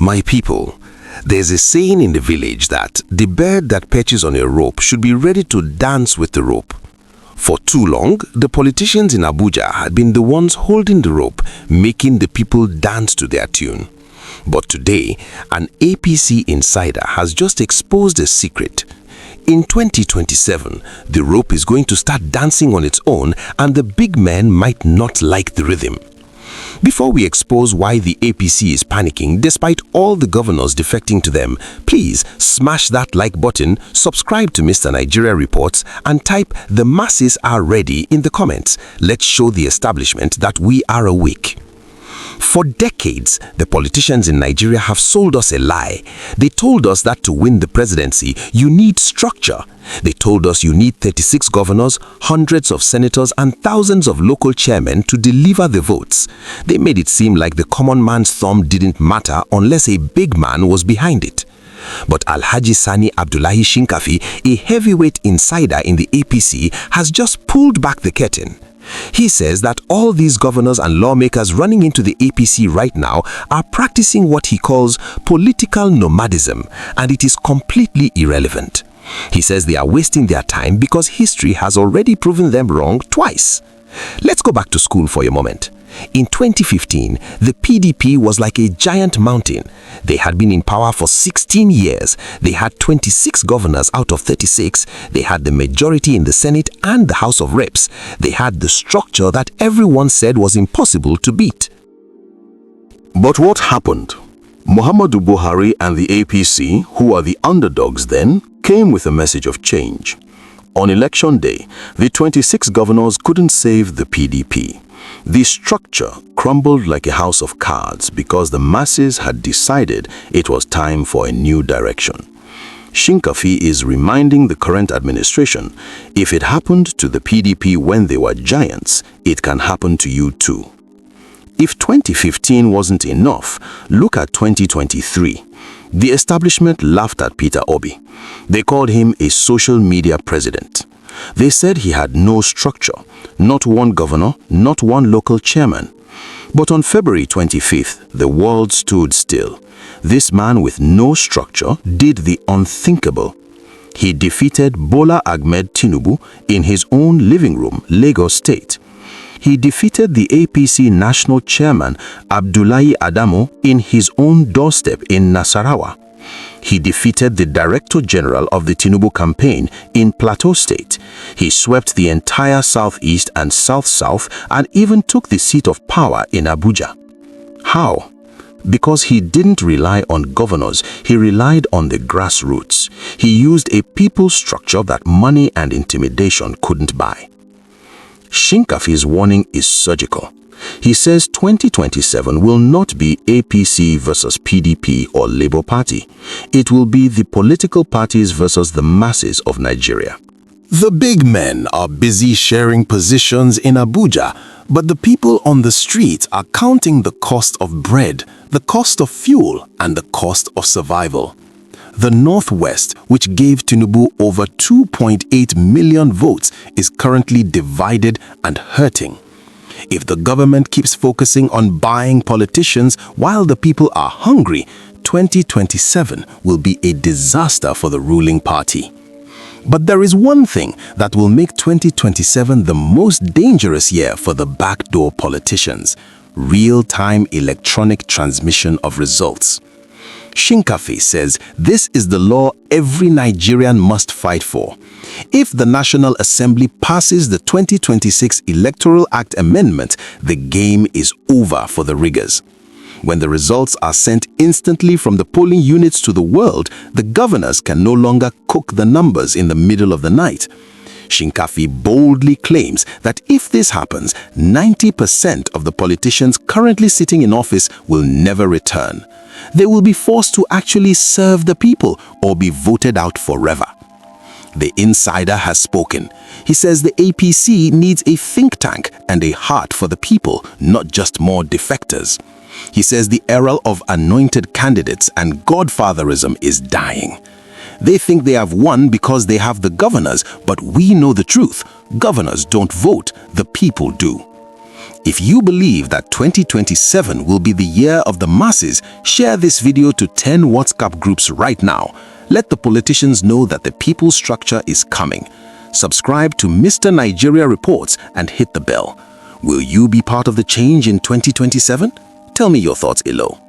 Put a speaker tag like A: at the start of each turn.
A: My people, there's a saying in the village that the bird that perches on a rope should be ready to dance with the rope. For too long, the politicians in Abuja had been the ones holding the rope, making the people dance to their tune. But today, an APC insider has just exposed a secret. In 2027, the rope is going to start dancing on its own and the big men might not like the rhythm. Before we expose why the APC is panicking despite all the governors defecting to them, please smash that like button, subscribe to Mr. Nigeria Reports, and type "The masses are ready" in the comments. Let's show the establishment that we are awake. For decades, the politicians in Nigeria have sold us a lie. They told us that to win the presidency, you need structure. They told us you need 36 governors, hundreds of senators, and thousands of local chairmen to deliver the votes. They made it seem like the common man's thumb didn't matter unless a big man was behind it. But Alhaji Sani Abdullahi Shinkafi, a heavyweight insider in the APC, has just pulled back the curtain. He says that all these governors and lawmakers running into the APC right now are practicing what he calls political nomadism, and it is completely irrelevant. He says they are wasting their time because history has already proven them wrong twice. Let's go back to school for a moment. In 2015, the PDP was like a giant mountain. They had been in power for 16 years. They had 26 governors out of 36. They had the majority in the Senate and the House of Reps. They had the structure that everyone said was impossible to beat.
B: But what happened? Muhammadu Buhari and the APC, who are the underdogs then, came with a message of change. On election day, the 26 governors couldn't save the PDP. The structure crumbled like a house of cards because the masses had decided it was time for a new direction. Shinkafi is reminding the current administration, if it happened to the PDP when they were giants, it can happen to you too. If 2015 wasn't enough, look at 2023. The establishment laughed at Peter Obi. They called him a social media president. They said he had no structure, not one governor, not one local chairman. But on February 25th, the world stood still. This man with no structure did the unthinkable. He defeated Bola Ahmed Tinubu in his own living room, Lagos State. He defeated the APC national chairman, Abdullahi Adamu, in his own doorstep in Nasarawa. He defeated the Director General of the Tinubu campaign in Plateau State. He swept the entire Southeast and South-South and even took the seat of power in Abuja. How? Because he didn't rely on governors, he relied on the grassroots. He used a people structure that money and intimidation couldn't buy. Shinkafi's warning is surgical. He says 2027 will not be APC versus PDP or Labour Party. It will be the political parties versus the masses of Nigeria.
A: The big men are busy sharing positions in Abuja, but the people on the street are counting the cost of bread, the cost of fuel, and the cost of survival. The Northwest, which gave Tinubu over 2.8 million votes, is currently divided and hurting. If the government keeps focusing on buying politicians while the people are hungry, 2027 will be a disaster for the ruling party. But there is one thing that will make 2027 the most dangerous year for the backdoor politicians: real-time electronic transmission of results. Shinkafi says this is the law every Nigerian must fight for. If the National Assembly passes the 2026 Electoral Act amendment, the game is over for the riggers. When the results are sent instantly from the polling units to the world, the governors can no longer cook the numbers in the middle of the night. Shinkafi boldly claims that if this happens, 90% of the politicians currently sitting in office will never return. They will be forced to actually serve the people or be voted out forever. The insider has spoken. He says the APC needs a think tank and a heart for the people, not just more defectors. He says the era of anointed candidates and godfatherism is dying. They think they have won because they have the governors, but we know the truth. Governors don't vote, the people do. If you believe that 2027 will be the year of the masses, share this video to 10 WhatsApp groups right now. Let the politicians know that the people's structure is coming. Subscribe to Mr. Nigeria Reports and hit the bell. Will you be part of the change in 2027? Tell me your thoughts below.